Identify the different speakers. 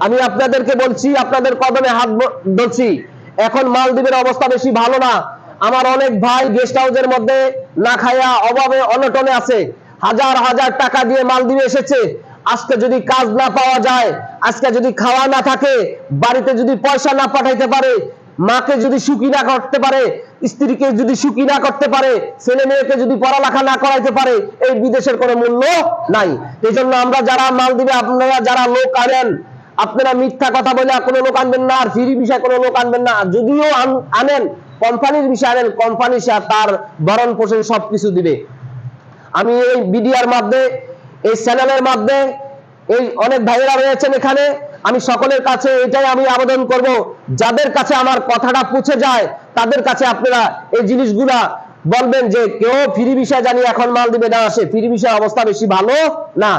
Speaker 1: আমি আপনাদেরকে বলছি, আপনাদের কদমে হাত ধরছি, এখন মালদ্বীপের অবস্থা বেশি ভালো না। আমার অনেক ভাই গেস্ট হাউসের মধ্যে না খায়া অভাবে অনটনে আছে, হাজার হাজার টাকা দিয়ে মালদ্বীপে এসেছে। আজকে যদি কাজ না পাওয়া যায়, আজকে যদি খাওয়া না থাকে, বাড়িতে যদি পয়সা না পাঠাইতে পারে, মাকে যদি সুখী না করতে পারে, স্ত্রীকে যদি সুখী না করতে পারে, ছেলে মেয়েকে যদি পড়ালেখা না করাইতে পারে, এই বিদেশের কোনো মূল্য নাই। এই জন্য আমরা যারা মালদ্বীপে, আপনারা যারা লোক আনেন, আপনারা মিথ্যা কথা বলে কোনো লোক আনবেন না, আর ফ্রি বিষয় কোনো লোক আনবেন না। যদিও আনেন, কোম্পানির বিষয় আনেন, কোম্পানি তার ভরণ পোষণ সবকিছু দিবে। আমি এই ভিডিওর মাধ্যমে, এই চ্যানেলের মাধ্যমে, এই অনেক ভাইয়েরা রয়েছেন এখানে, আমি সকলের কাছে এটাই আমি আবেদন করব, যাদের কাছে আমার কথাটা পৌঁছে যায় তাদের কাছে আপনারা এই জিনিসগুলা বলবেন যে কেউ ফ্রি বিষয় জানি এখন মালদ্বীপে না আসে, ফ্রি বিষয় অবস্থা বেশি ভালো না।